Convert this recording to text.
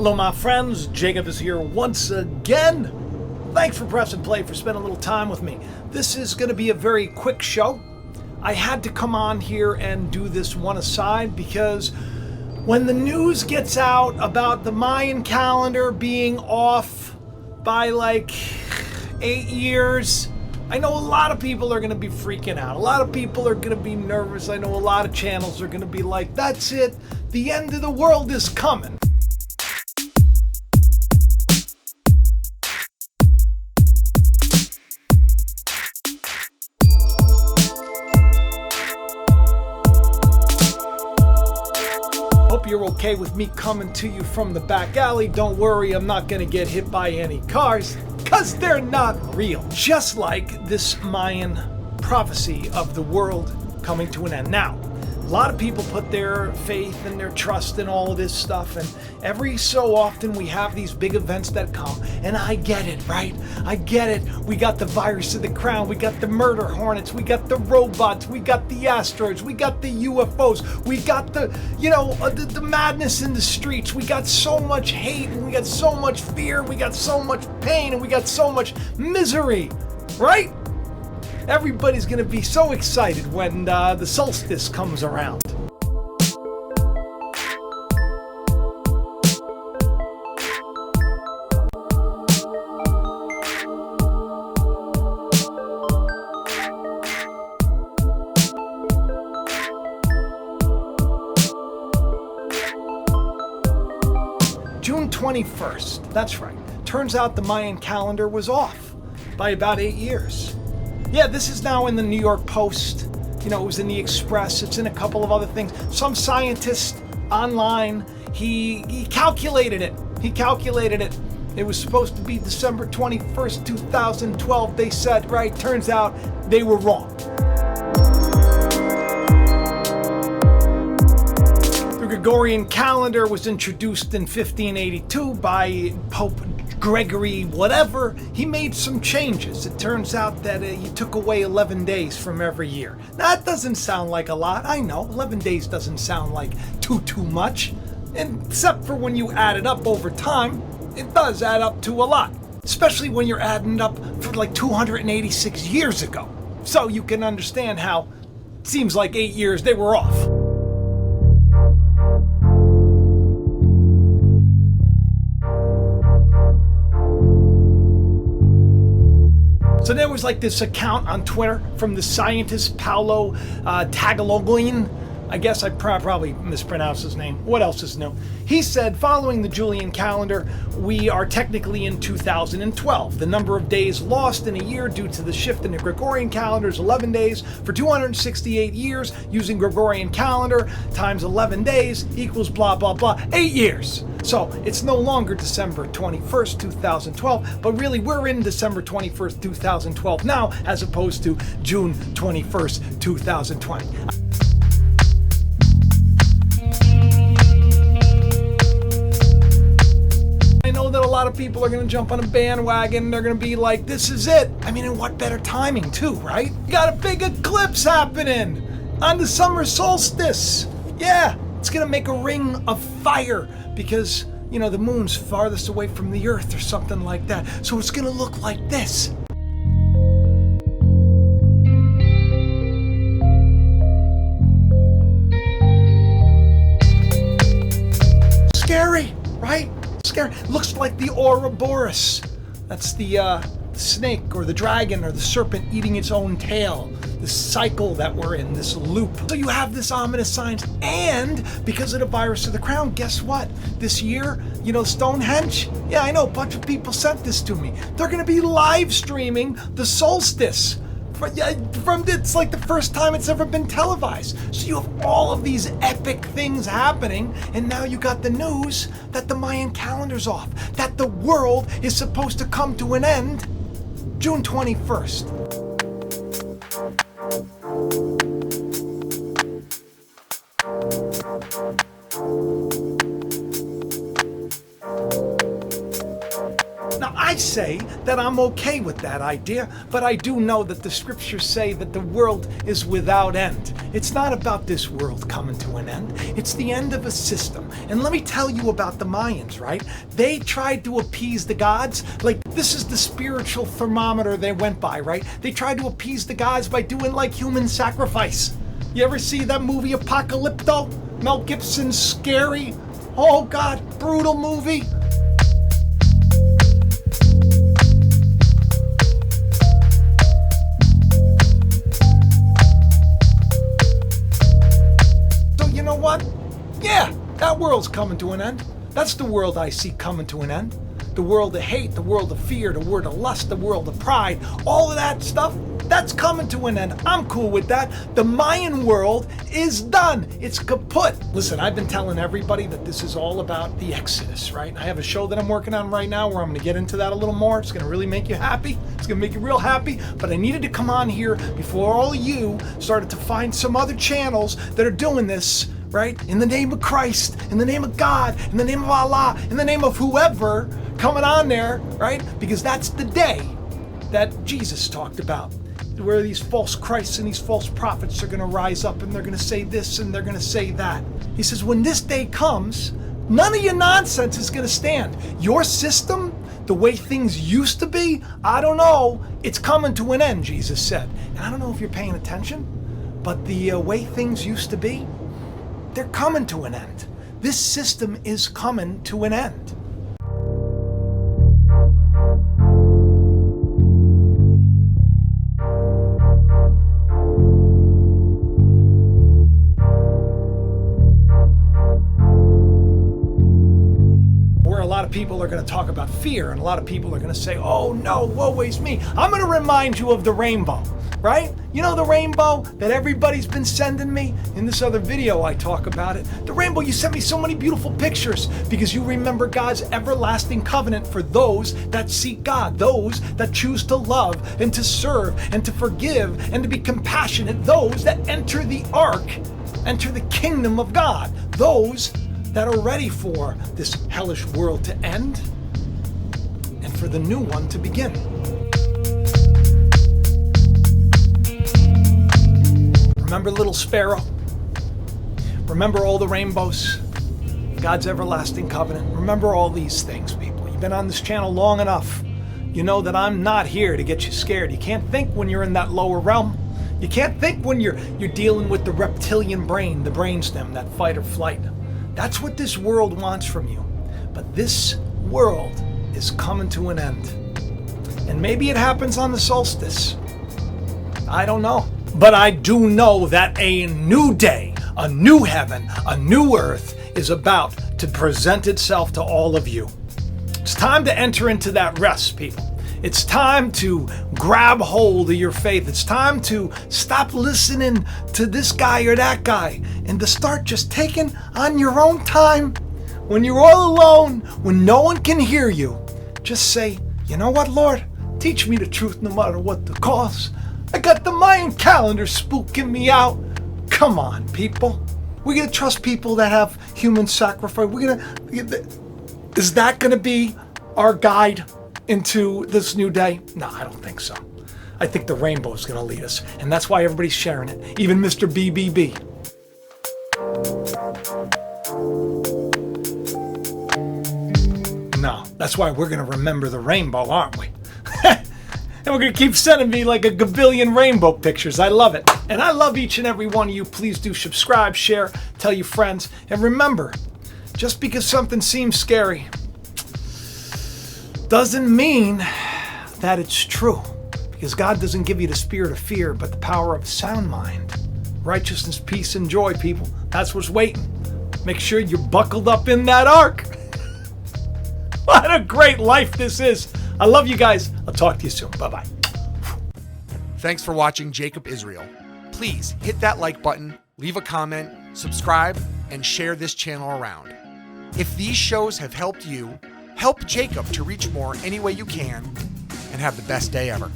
Hello my friends, Jacob is here once again. Thanks for pressing play, for spending a little time with me. This is going to be a very quick show. I had to come on here and do this one aside because when the news gets out about the Mayan calendar being off by like 8 years, I know a lot of people are going to be freaking out. A lot of people are going to be nervous. I know a lot of channels are going to be like, that's it, the end of the world is coming. Hope you're okay with me coming to you from the back alley. Don't worry, I'm not going to get hit by any cars, because they're not real. Just like this Mayan prophecy of the world coming to an end. Now, a lot of people put their faith and their trust in all of this stuff, and every so often we have these big events that come, and I get it, right? I get it. We got the virus of the crown, we got the murder hornets, we got the robots, we got the asteroids, we got the UFOs, we got the, the madness in the streets, we got so much hate, and we got so much fear, we got so much pain, and we got so much misery, right? Everybody's going to be so excited when the solstice comes around. June 21st, that's right. Turns out the Mayan calendar was off by about 8 years. Yeah, this is now in the New York Post. It was in the Express. It's in a couple of other things. Some scientist online, he calculated it. It was supposed to be December 21st, 2012. They said, right? Turns out they were wrong. The Gregorian Calendar was introduced in 1582 by Pope Gregory whatever. He made some changes. It turns out that he took away 11 days from every year. That doesn't sound like a lot. I know 11 days doesn't sound like too much, and except for when you add it up over time, it does add up to a lot, especially when you're adding up for like 286 years ago. So you can understand how it seems like 8 years they were off. So there was like this account on Twitter from the scientist Paolo Tagliolini. I guess I probably mispronounced his name. What else is new? He said, following the Julian calendar, we are technically in 2012. The number of days lost in a year due to the shift in the Gregorian calendar is 11 days. For 268 years, using Gregorian calendar times 11 days equals blah, blah, blah, 8 years. So it's no longer December 21st, 2012, but really we're in December 21st, 2012 now, as opposed to June 21st, 2020. I know that a lot of people are going to jump on a bandwagon. They're going to be like, this is it. I mean, and what better timing too, right? You got a big eclipse happening on the summer solstice. Yeah, it's going to make a ring of fire because, the moon's farthest away from the earth or something like that. So it's going to look like this. Scary, right? Scary. Looks like the Ouroboros. That's the snake or the dragon or the serpent eating its own tail. This cycle that we're in, this loop. So you have this ominous signs, and because of the virus of the crown, guess what? This year, Stonehenge? Yeah, I know, a bunch of people sent this to me. They're going to be live streaming the solstice. It's like the first time it's ever been televised. So you have all of these epic things happening, and now you got the news that the Mayan calendar's off, that the world is supposed to come to an end June 21st. Now, I I say that I'm okay with that idea, but I do know that the scriptures say that the world is without end. It's not about this world coming to an end. It's the end of a system. And let me tell you about the Mayans, right? They tried to appease the gods. Like, this is the spiritual thermometer they went by, right? They tried to appease the gods by doing like human sacrifice. You ever see that movie Apocalypto? Mel Gibson's scary. Oh God, brutal movie. So you know what? Yeah, that world's coming to an end. That's the world I see coming to an end. The world of hate, the world of fear, the world of lust, the world of pride, all of that stuff, that's coming to an end. I'm cool with that. The Mayan world is done. It's kaput. Listen, I've been telling everybody that this is all about the Exodus, right? I have a show that I'm working on right now where I'm going to get into that a little more. It's going to really make you happy. It's going to make you real happy. But I needed to come on here before all of you started to find some other channels that are doing this, right? In the name of Christ, in the name of God, in the name of Allah, in the name of whoever coming on there, right? Because that's the day that Jesus talked about, where these false Christs and these false prophets are going to rise up and they're going to say this and they're going to say that. He says, when this day comes, none of your nonsense is going to stand. Your system, the way things used to be, I don't know, it's coming to an end, Jesus said. And I don't know if you're paying attention, but the way things used to be, they're coming to an end. This system is coming to an end. People are going to talk about fear, and a lot of people are going to say, oh no, woe is me. I'm going to remind you of the rainbow, right? You know the rainbow that everybody's been sending me? In this other video I talk about it. The rainbow, you sent me so many beautiful pictures because you remember God's everlasting covenant for those that seek God, those that choose to love and to serve and to forgive and to be compassionate, those that enter the ark, enter the kingdom of God, those that are ready for this hellish world to end and for the new one to begin. Remember little sparrow? Remember all the rainbows? God's everlasting covenant. Remember all these things, people. You've been on this channel long enough. You know that I'm not here to get you scared. You can't think when you're in that lower realm. You can't think when you're dealing with the reptilian brain, the brainstem, that fight or flight. That's what this world wants from you. But this world is coming to an end. And maybe it happens on the solstice. I don't know. But I do know that a new day, a new heaven, a new earth is about to present itself to all of you. It's time to enter into that rest, people. It's time to grab hold of your faith. It's time to stop listening to this guy or that guy and to start just taking on your own time. When you're all alone, when no one can hear you, just say, you know what, Lord? Teach me the truth no matter what the cost. I got the Mayan calendar spooking me out. Come on, people. We're going to trust people that have human sacrifice. Is that going to be our guide into this new day? No, I don't think so. I think the rainbow is going to lead us, and that's why everybody's sharing it, even Mr. BBB. No, that's why we're going to remember the rainbow, aren't we? And we're going to keep sending me like a gabillion rainbow pictures. I love it. And I love each and every one of you. Please do subscribe, share, tell your friends. And remember, just because something seems scary doesn't mean that it's true. Because God doesn't give you the spirit of fear, but the power of a sound mind. Righteousness, peace, and joy, people. That's what's waiting. Make sure you're buckled up in that ark. What a great life this is. I love you guys. I'll talk to you soon. Bye-bye. Thanks for watching Jacob Israel. Please hit that like button, leave a comment, subscribe, and share this channel around. If these shows have helped you, help Jacob to reach more any way you can, and have the best day ever.